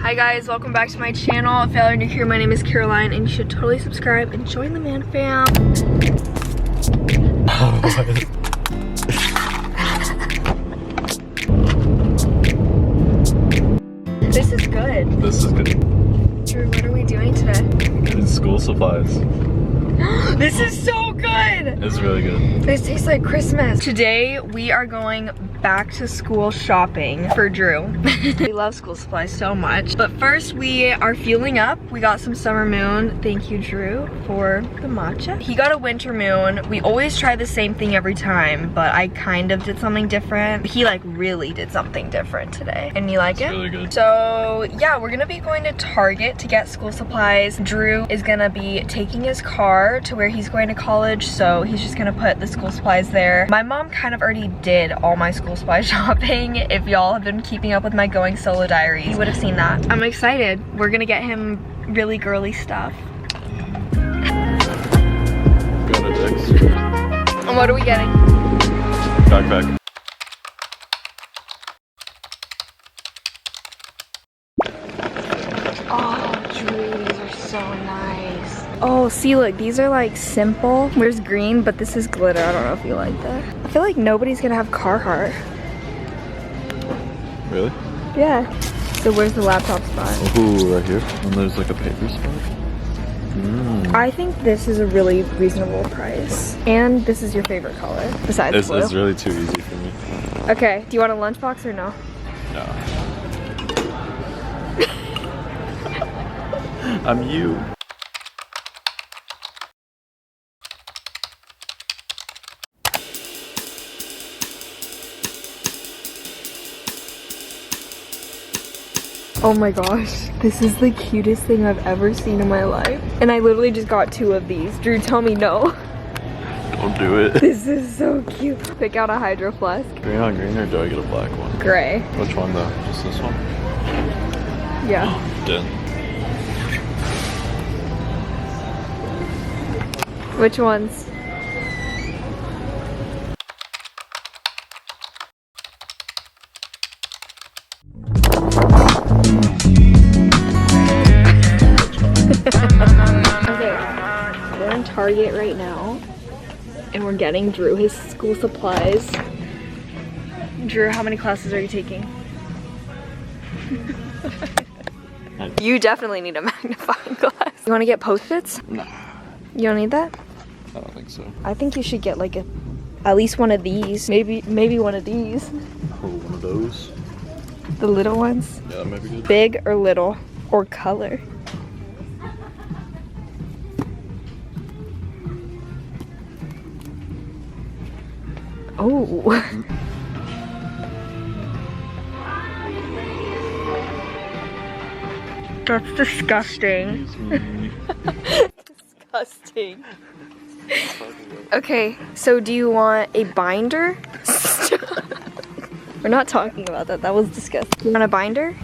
Hi guys, welcome back to my channel. If y'all are new here, my name is Caroline and you should totally subscribe and join the man fam. This is good. This is good. Drew, what are we doing today? It's school supplies. This is so good! It's really good. This tastes like Christmas. Today, we are going back to school shopping for Drew. We love school supplies so much. But first, we are fueling up. We got some summer moon. Thank you, Drew, for the matcha. He got a winter moon. We always try the same thing every time, but I kind of did something different. He like really did something different today. And you like it? It's really good. So yeah, we're gonna be going to Target to get school supplies. Drew is gonna be taking his car to where he's going to college, so he's just gonna put the school supplies there. My mom kind of already did all my school supply shopping. If y'all have been keeping up with my going solo diary, you would have seen that. I'm excited. We're gonna get him really girly stuff. Got a text. And what are we getting? Backpack. Oh, Drew, these are so nice. Oh, see, look, these are like simple. There's green, but this is glitter. I don't know if you like that. I feel like nobody's gonna have Carhartt. Really? Yeah. So where's the laptop spot? Ooh, right here. And there's like a paper spot. I think this is a really reasonable price. And this is your favorite color, besides blue. It's really too easy for me. Okay, do you want a lunchbox or no? No. I'm you. Oh my gosh, this is the cutest thing I've ever seen in my life. And I literally just got 2 of these. Drew, tell me no. Don't do it. This is so cute. Pick out a hydro flask. Green on green, or do I get a black one? Gray. Which one though? Just this one? Yeah. Done. Which ones? Okay, we're in Target right now, and we're getting Drew his school supplies. Drew, how many classes are you taking? You definitely need a magnifying glass. You want to get Post-its? Nah. You don't need that? I don't think so. I think you should get like at least one of these. Maybe one of these. Oh, one of those? The little ones. Yeah, that might be good. Big or little or color. Oh. That's disgusting. Disgusting. Okay, so do you want a binder? We're not talking about that. That was disgusting. You want a binder?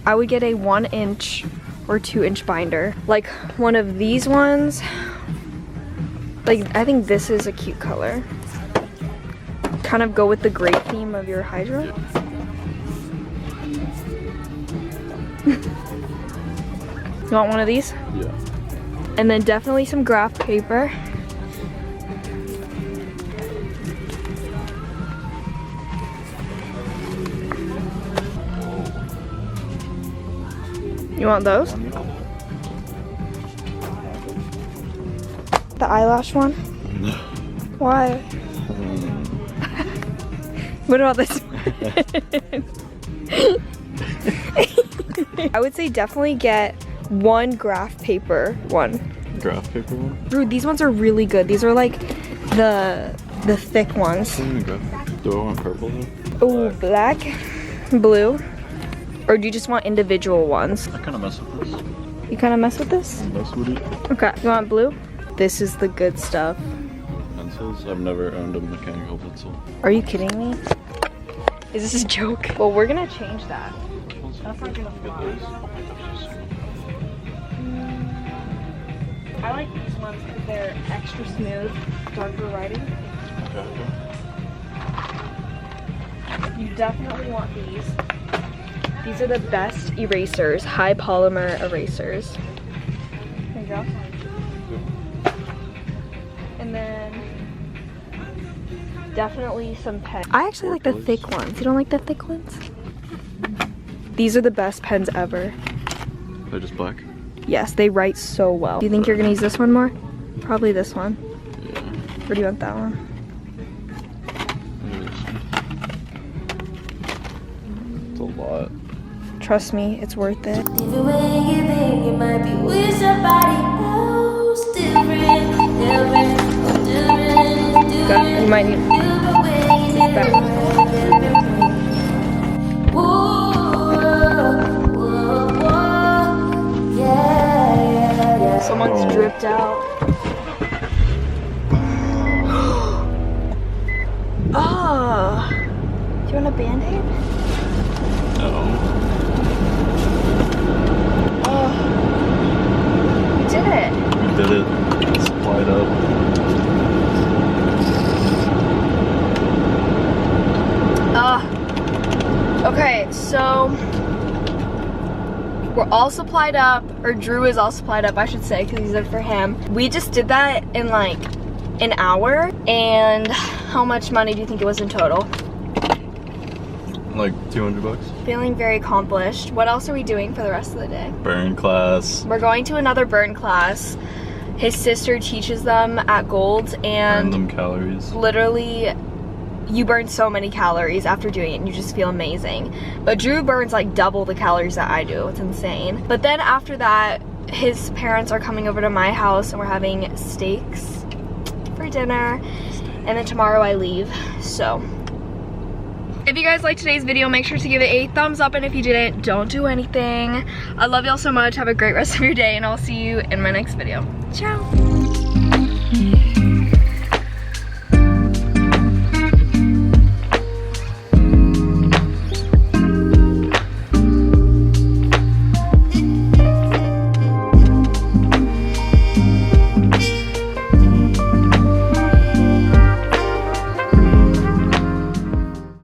I would get a 1-inch or 2-inch binder. Like one of these ones. Like, I think this is a cute color. Kind of go with the gray theme of your hydro. Yeah. You want one of these? Yeah. And then definitely some graph paper. You want those? The eyelash one? No. Why? What about this one? I would say definitely get one graph paper one. Graph paper one? Dude, these ones are really good. These are like the thick ones. Do I want purple though? Oh, black, blue. Or do you just want individual ones? I kind of mess with this. You kind of mess with this? I mess with it. Okay. You want blue? This is the good stuff. Pencils? I've never owned a mechanical pencil. Are you kidding me? Is this a joke? Well, we're gonna change that. That's not gonna fly. I like these ones because they're extra smooth, darker writing. Okay. You definitely want these. These are the best erasers, high polymer erasers. There you go. And then definitely some pens. I actually like the thick ones. You don't like the thick ones? These are the best pens ever. They're just black? Yes, they write so well. Do you think you're gonna use this one more? Probably this one. Yeah. Or do you want that one? It's a lot. Trust me, it's worth it. Even when you think you might be with somebody else, different. You might need that. Someone's dripped out. Oh. Do you want a Band-Aid? No. Oh. You did it. We did it. It's supplied up. Okay, so we're all supplied up, or Drew is all supplied up, I should say, because these are for him. We just did that in like an hour, and how much money do you think it was in total? Like 200 bucks. Feeling very accomplished. What else are we doing for the rest of the day? Burn class. We're going to another burn class. His sister teaches them at Gold's, and Burn them calories. literally you burn so many calories after doing it and you just feel amazing. But Drew burns like double the calories that I do. It's insane. But then after that, his parents are coming over to my house and we're having steaks for dinner. And then tomorrow I leave, so. If you guys liked today's video, make sure to give it a thumbs up, and if you didn't, don't do anything. I love y'all so much. Have a great rest of your day, and I'll see you in my next video. Ciao.